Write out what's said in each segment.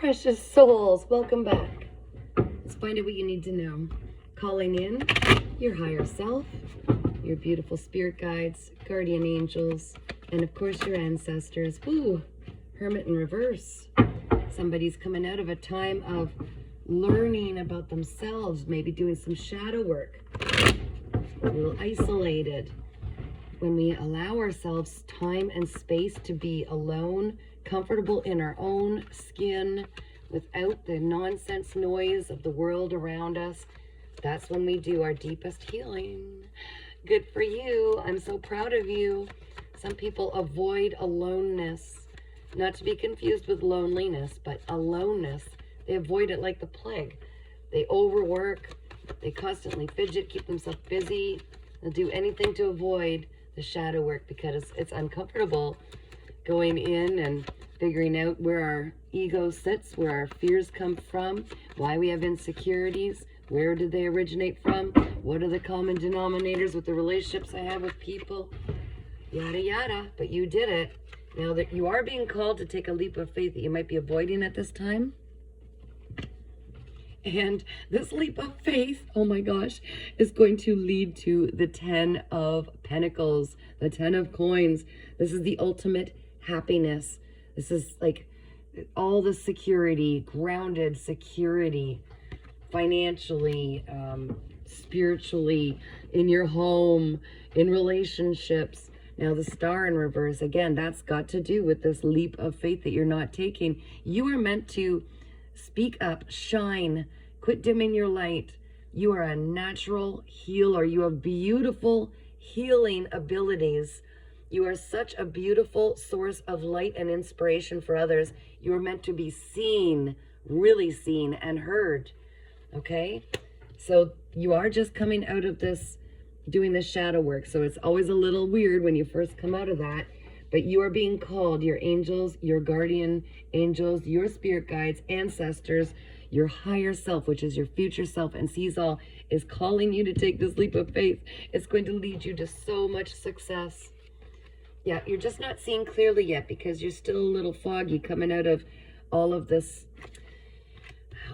precious souls, welcome back. Let's find out what you need to know. Calling in your higher self, your beautiful spirit guides, guardian angels, and of course your ancestors. Woo, Hermit in reverse. Somebody's coming out of a time of learning about themselves, maybe doing some shadow work, a little isolated. When we allow ourselves time and space to be alone, comfortable in our own skin, without the nonsense noise of the world around us, that's when we do our deepest healing. Good for you. I'm so proud of you. Some people avoid aloneness, not to be confused with loneliness, but aloneness. They avoid it like the plague. They overwork, they constantly fidget, keep themselves busy. They'll do anything to avoid the shadow work because it's uncomfortable going in and figuring out where our ego sits, where our fears come from, why we have insecurities, where did they originate from, what are the common denominators with the relationships I have with people, yada yada. But you did it. Now that you are being called to take a leap of faith that you might be avoiding at this time, and this leap of faith, oh my gosh, is going to lead to the 10 of Pentacles, the 10 of Coins. This is the ultimate happiness. This is like all the security, grounded security, financially, spiritually, in your home, in relationships. Now the Star in reverse, again, that's got to do with this leap of faith that you're not taking. You are meant to speak up, shine, quit dimming your light. You are a natural healer. You have beautiful healing abilities. You are such a beautiful source of light and inspiration for others. You are meant to be seen, really seen and heard. Okay? So you are just coming out of this, doing this shadow work. So it's always a little weird when you first come out of that. But you are being called, your angels, your guardian angels, your spirit guides, ancestors, your higher self, which is your future self and sees all, is calling you to take this leap of faith. It's going to lead you to so much success. Yeah, you're just not seeing clearly yet because you're still a little foggy coming out of all of this,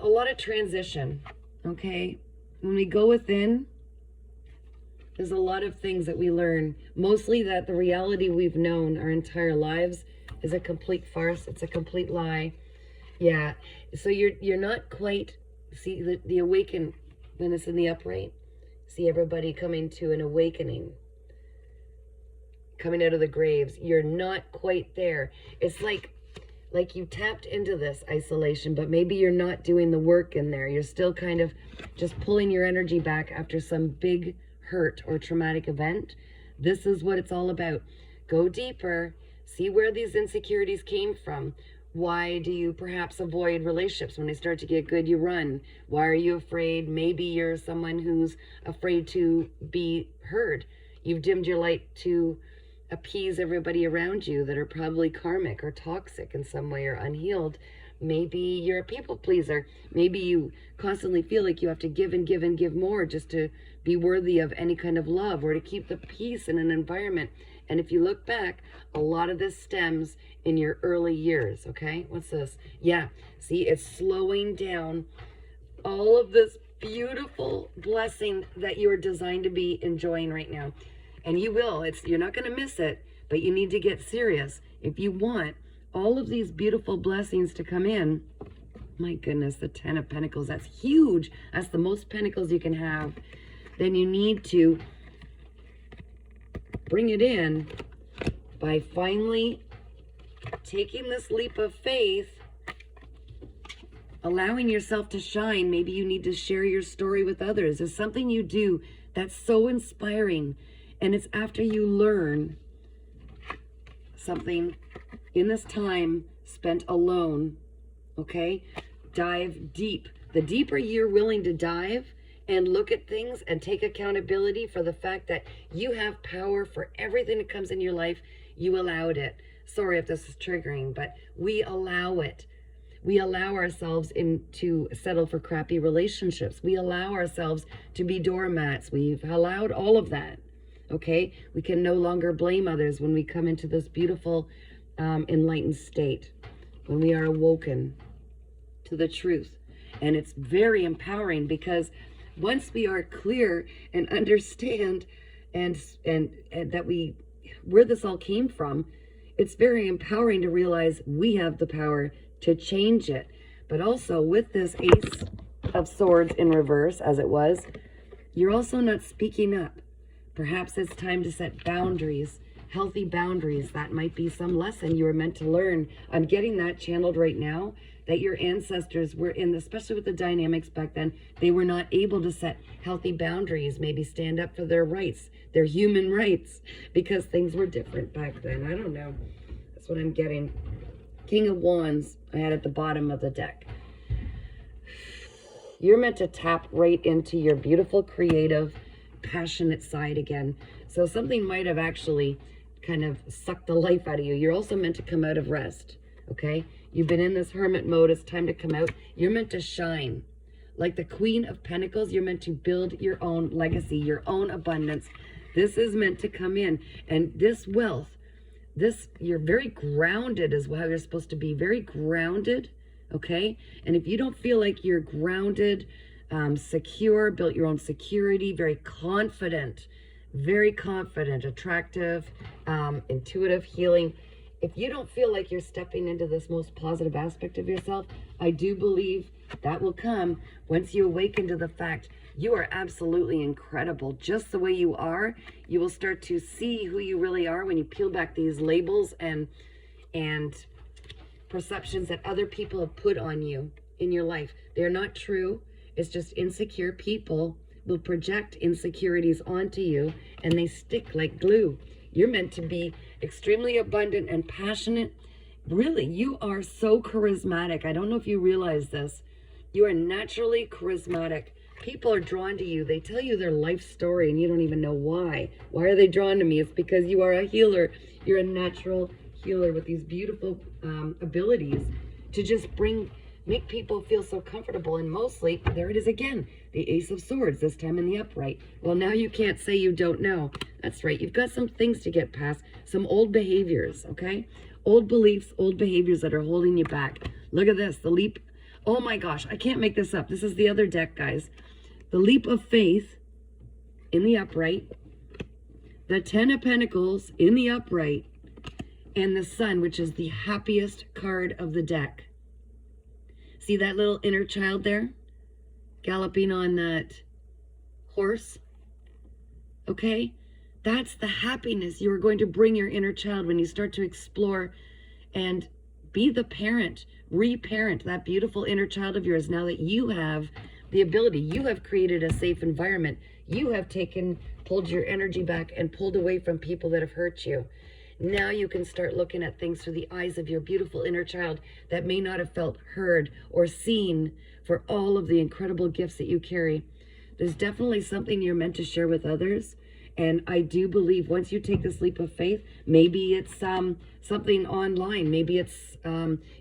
a lot of transition, okay? When we go within, there's a lot of things that we learn, mostly that the reality we've known our entire lives is a complete farce. It's a complete lie. Yeah, so you're not quite, see the awaken, when it's in the upright, see everybody coming to an awakening, coming out of the graves. You're not quite there. It's like you tapped into this isolation, but maybe you're not doing the work in there. You're still kind of just pulling your energy back after some big hurt or traumatic event. This is what it's all about. Go deeper, see where these insecurities came from. Why do you perhaps avoid relationships? When they start to get good, you run. Why are you afraid? Maybe you're someone who's afraid to be heard. You've dimmed your light to appease everybody around you that are probably karmic or toxic in some way or unhealed. Maybe you're a people pleaser. Maybe you constantly feel like you have to give and give and give more just to be worthy of any kind of love or to keep the peace in an environment. And if you look back, a lot of this stems in your early years, okay? What's this? Yeah, see, it's slowing down all of this beautiful blessing that you're designed to be enjoying right now. And you will. You're not going to miss it, but you need to get serious. If you want all of these beautiful blessings to come in, my goodness, the 10 of Pentacles, that's huge. That's the most pentacles you can have. Then you need to bring it in by finally taking this leap of faith, allowing yourself to shine. Maybe you need to share your story with others. There's something you do that's so inspiring, and it's after you learn something in this time spent alone, okay? Dive deep. The deeper you're willing to dive and look at things and take accountability for the fact that you have power for everything that comes in your life, you allowed it. Sorry if this is triggering, but we allow it. We allow ourselves to settle for crappy relationships. We allow ourselves to be doormats. We've allowed all of that, okay? We can no longer blame others when we come into this beautiful enlightened state, when we are awoken. to the truth. And it's very empowering, because once we are clear and understand and that where this all came from, it's very empowering to realize we have the power to change it. But also with this Ace of Swords in reverse, as it was, you're also not speaking up. Perhaps it's time to set boundaries, healthy boundaries. That might be some lesson you were meant to learn. I'm getting that channeled right now, that your ancestors were in, especially with the dynamics back then, they were not able to set healthy boundaries, maybe stand up for their rights, their human rights, because things were different back then. I don't know. That's what I'm getting. King of Wands, I had at the bottom of the deck. You're meant to tap right into your beautiful, creative, passionate side again. So something might have actually kind of sucked the life out of you. You're also meant to come out of rest, okay? You've been in this hermit mode. It's time to come out. You're meant to shine. Like the Queen of Pentacles, you're meant to build your own legacy, your own abundance. This is meant to come in. And this wealth, you're very grounded is how you're supposed to be. Very grounded, okay? And if you don't feel like you're grounded, secure, built your own security, very confident, attractive, intuitive, healing. If you don't feel like you're stepping into this most positive aspect of yourself, I do believe that will come once you awaken to the fact you are absolutely incredible. Just the way you are, you will start to see who you really are when you peel back these labels and perceptions that other people have put on you in your life. They're not true. It's just insecure people will project insecurities onto you, and they stick like glue. You're meant to be extremely abundant and passionate. Really, you are so charismatic. I don't know if you realize this. You are naturally charismatic. People are drawn to you. They tell you their life story, and you don't even know why. Why are they drawn to me? It's because you are a healer. You're a natural healer with these beautiful abilities to just make people feel so comfortable. And mostly, there it is again, the Ace of Swords, this time in the upright. Well, now you can't say you don't know. That's right. You've got some things to get past, some old behaviors, okay? Old beliefs, old behaviors that are holding you back. Look at this, the leap. Oh my gosh, I can't make this up. This is the other deck, guys. The leap of faith in the upright, the Ten of Pentacles in the upright, and the Sun, which is the happiest card of the deck. See that little inner child there? Galloping on that horse? Okay? That's the happiness you are going to bring your inner child when you start to explore and be the parent, reparent that beautiful inner child of yours now that you have the ability. You have created a safe environment. You have pulled your energy back and pulled away from people that have hurt you. Now you can start looking at things through the eyes of your beautiful inner child that may not have felt heard or seen for all of the incredible gifts that you carry. There's definitely something you're meant to share with others. And I do believe once you take this leap of faith, maybe it's something online. Maybe it's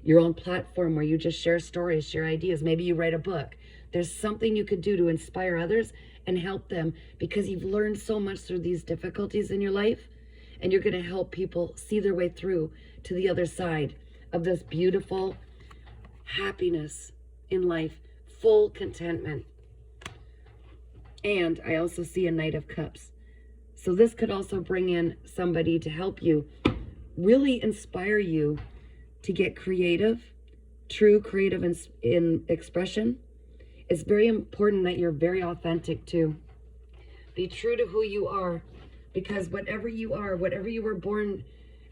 your own platform where you just share stories, share ideas. Maybe you write a book. There's something you could do to inspire others and help them, because you've learned so much through these difficulties in your life. And you're going to help people see their way through to the other side of this beautiful happiness in life, full contentment. And I also see a Knight of Cups. So this could also bring in somebody to help you, really inspire you to get creative, true creative in expression. It's very important that you're very authentic too. Be true to who you are. Because whatever you are, whatever you were born,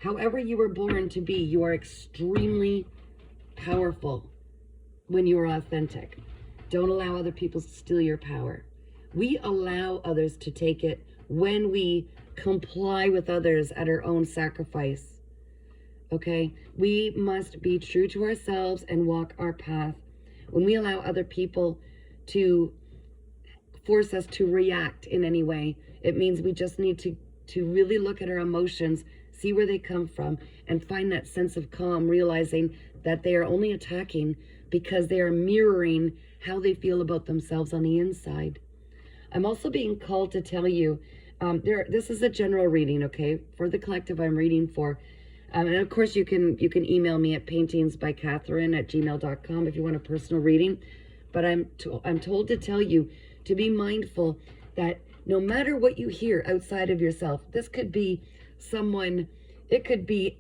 however you were born to be, you are extremely powerful when you are authentic. Don't allow other people to steal your power. We allow others to take it when we comply with others at our own sacrifice. Okay? We must be true to ourselves and walk our path. When we allow other people to force us to react in any way, it means we just need to really look at our emotions, see where they come from, and find that sense of calm, realizing that they are only attacking because they are mirroring how they feel about themselves on the inside. I'm also being called to tell you, this is a general reading, okay? For the collective I'm reading for. And of course, you can email me at paintingsbycatherine@gmail.com if you want a personal reading. But I'm told to tell you to be mindful that no matter what you hear outside of yourself, this could be someone, it could be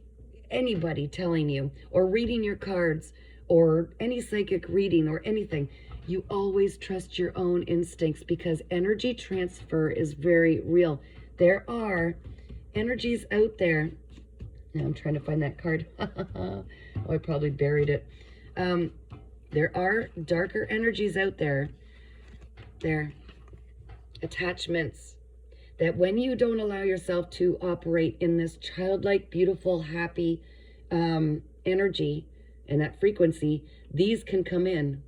anybody telling you, or reading your cards, or any psychic reading, or anything. You always trust your own instincts, because energy transfer is very real. There are energies out there. Now I'm trying to find that card. Oh, I probably buried it. There are darker energies out there. There, attachments, that when you don't allow yourself to operate in this childlike, beautiful, happy energy and that frequency, these can come in,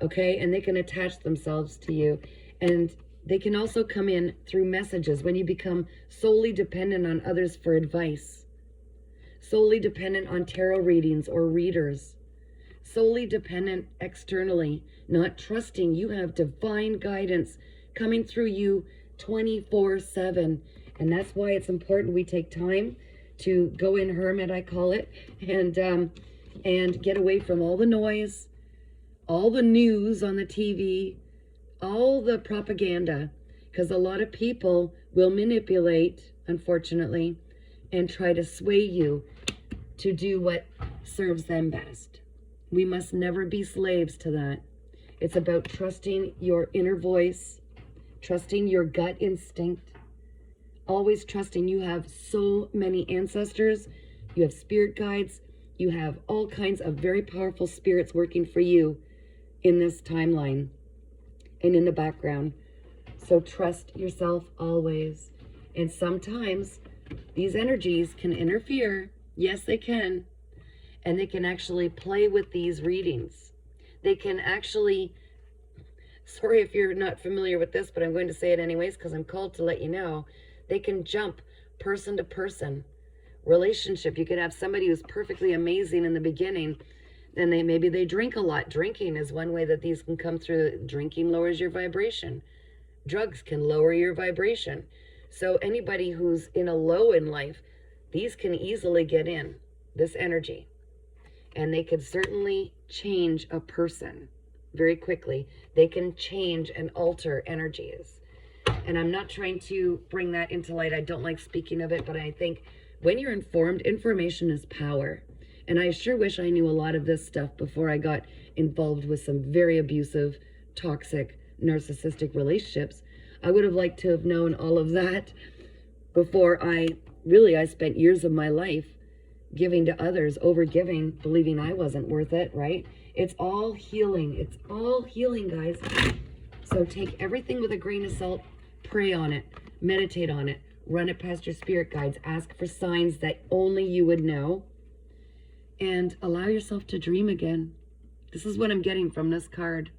okay? And they can attach themselves to you. And they can also come in through messages when you become solely dependent on others for advice, solely dependent on tarot readings or readers, solely dependent externally, not trusting you have divine guidance coming through you 24/7. And that's why it's important we take time to go in hermit, I call it, and get away from all the noise, all the news on the TV, all the propaganda, because a lot of people will manipulate, unfortunately, and try to sway you to do what serves them best. We must never be slaves to that. It's about trusting your inner voice, trusting your gut instinct, always trusting you have so many ancestors, you have spirit guides, you have all kinds of very powerful spirits working for you in this timeline and in the background. So trust yourself always. And sometimes these energies can interfere. Yes, they can. And they can actually play with these readings. They can actually, sorry if you're not familiar with this, but I'm going to say it anyways because I'm called to let you know. They can jump person to person. Relationship, you could have somebody who's perfectly amazing in the beginning, and maybe they drink a lot. Drinking is one way that these can come through. Drinking lowers your vibration. Drugs can lower your vibration. So anybody who's in a low in life, these can easily get in, this energy. And they could certainly change a person very quickly. They can change and alter energies. And I'm not trying to bring that into light. I don't like speaking of it, but I think when you're informed, information is power. And I sure wish I knew a lot of this stuff before I got involved with some very abusive, toxic, narcissistic relationships. I would have liked to have known all of that before I spent years of my life giving to others, overgiving, believing I wasn't worth it, right? It's all healing. It's all healing, guys. So take everything with a grain of salt, pray on it, meditate on it, run it past your spirit guides, ask for signs that only you would know, and allow yourself to dream again. This is what I'm getting from this card.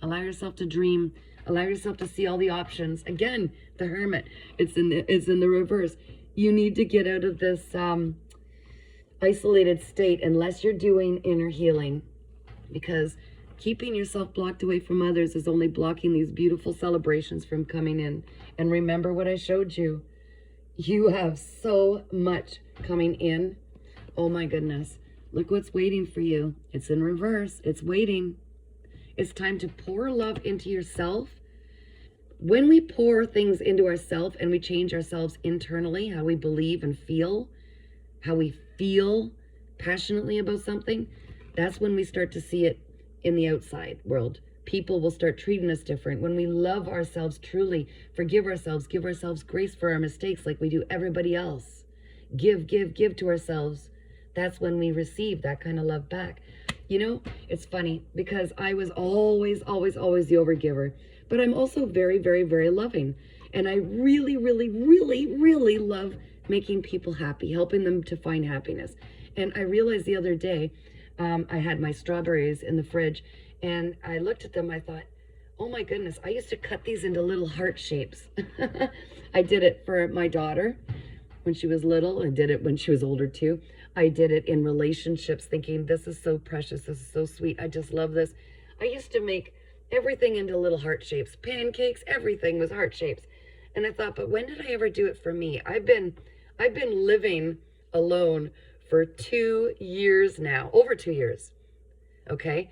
Allow yourself to dream. Allow yourself to see all the options. Again, the Hermit, it's in the reverse. You need to get out of this isolated state unless you're doing inner healing, because keeping yourself blocked away from others is only blocking these beautiful celebrations from coming in. And remember what I showed you. You have so much coming in. Oh my goodness. Look what's waiting for you. It's in reverse. It's waiting. It's time to pour love into yourself. When we pour things into ourselves and we change ourselves internally, how we believe and feel, how we feel passionately about something, that's when we start to see it in the outside world. People will start treating us different. When we love ourselves truly, forgive ourselves, give ourselves grace for our mistakes like we do everybody else. Give to ourselves. That's when we receive that kind of love back. You know, it's funny because I was always the overgiver, but I'm also very, very, very loving. And I really, really, really, really love making people happy, helping them to find happiness. And I realized the other day, I had my strawberries in the fridge and I looked at them. I thought, oh my goodness, I used to cut these into little heart shapes. I did it for my daughter when she was little. I did it when she was older too. I did it in relationships thinking, this is so precious. This is so sweet. I just love this. I used to make everything into little heart shapes. Pancakes, everything was heart shapes. And I thought, but when did I ever do it for me? I've been living alone for 2 years now, over 2 years. Okay?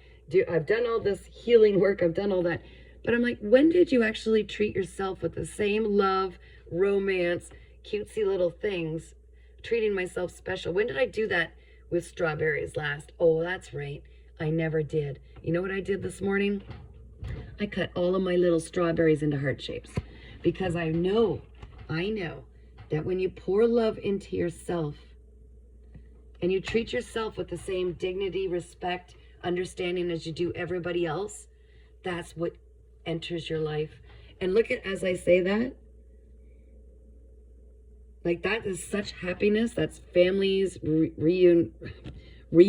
I've done all this healing work, I've done all that. But I'm like, when did you actually treat yourself with the same love, romance, cutesy little things, treating myself special? When did I do that with strawberries last? Oh, that's right. I never did. You know what I did this morning? I cut all of my little strawberries into heart shapes because I know that when you pour love into yourself and you treat yourself with the same dignity, respect, understanding as you do everybody else, that's what enters your life. And look at, as I say that, like that is such happiness. That's families reunite. What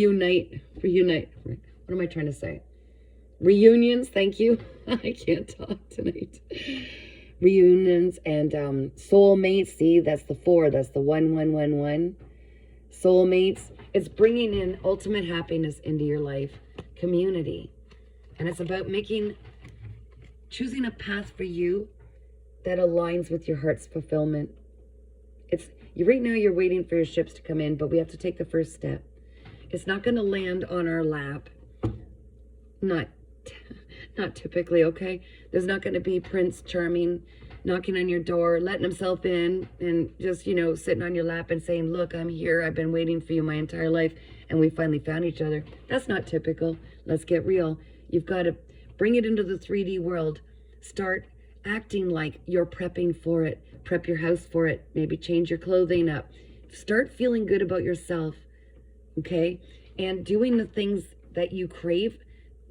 am I trying to say? Reunions, thank you. I can't talk tonight. Reunions and soulmates. See, that's the 4. That's the 1. Soulmates. It's bringing in ultimate happiness into your life. Community. And it's about choosing a path for you that aligns with your heart's fulfillment. Right now you're waiting for your ships to come in, but we have to take the first step. It's not going to land on our lap. Not typically, okay? There's not going to be Prince Charming knocking on your door, letting himself in, and just, sitting on your lap and saying, look, I'm here. I've been waiting for you my entire life, and we finally found each other. That's not typical. Let's get real. You've got to bring it into the 3D world. Start acting like you're prepping for it. Prep your house for it. Maybe change your clothing up. Start feeling good about yourself, okay? And doing the things that you crave,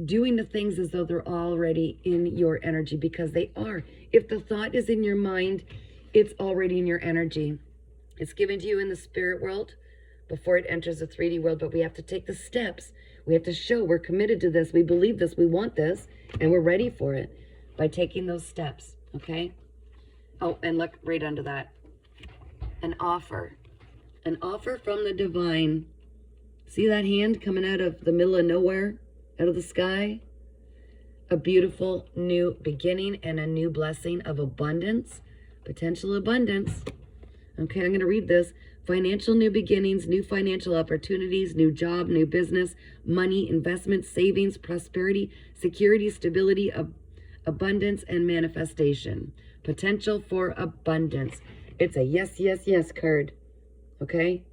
doing the things as though they're already in your energy, because they are. If the thought is in your mind, it's already in your energy. It's given to you in the spirit world before it enters the 3D world, but we have to take the steps. We have to show we're committed to this, we believe this, we want this, and we're ready for it by taking those steps, okay? Oh, and look right under that. An offer. An offer from the divine. See that hand coming out of the middle of nowhere? Out of the sky? A beautiful new beginning and a new blessing of abundance. Potential abundance. Okay, I'm going to read this. Financial new beginnings, new financial opportunities, new job, new business, money, investments, savings, prosperity, security, stability, abundance, and manifestation. Potential for abundance. It's a yes, yes, yes card. Okay?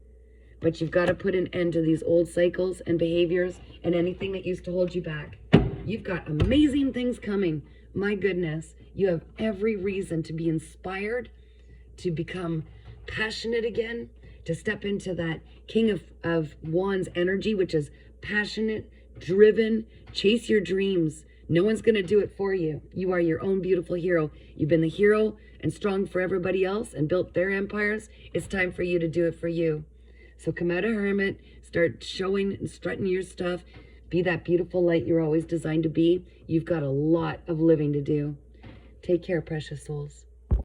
But you've got to put an end to these old cycles and behaviors and anything that used to hold you back. You've got amazing things coming. My goodness. You have every reason to be inspired, to become passionate again, to step into that King of Wands energy, which is passionate, driven, chase your dreams. No one's going to do it for you. You are your own beautiful hero. You've been the hero and strong for everybody else and built their empires. It's time for you to do it for you. So come out a hermit, start showing and strutting your stuff. Be that beautiful light you're always designed to be. You've got a lot of living to do. Take care, precious souls.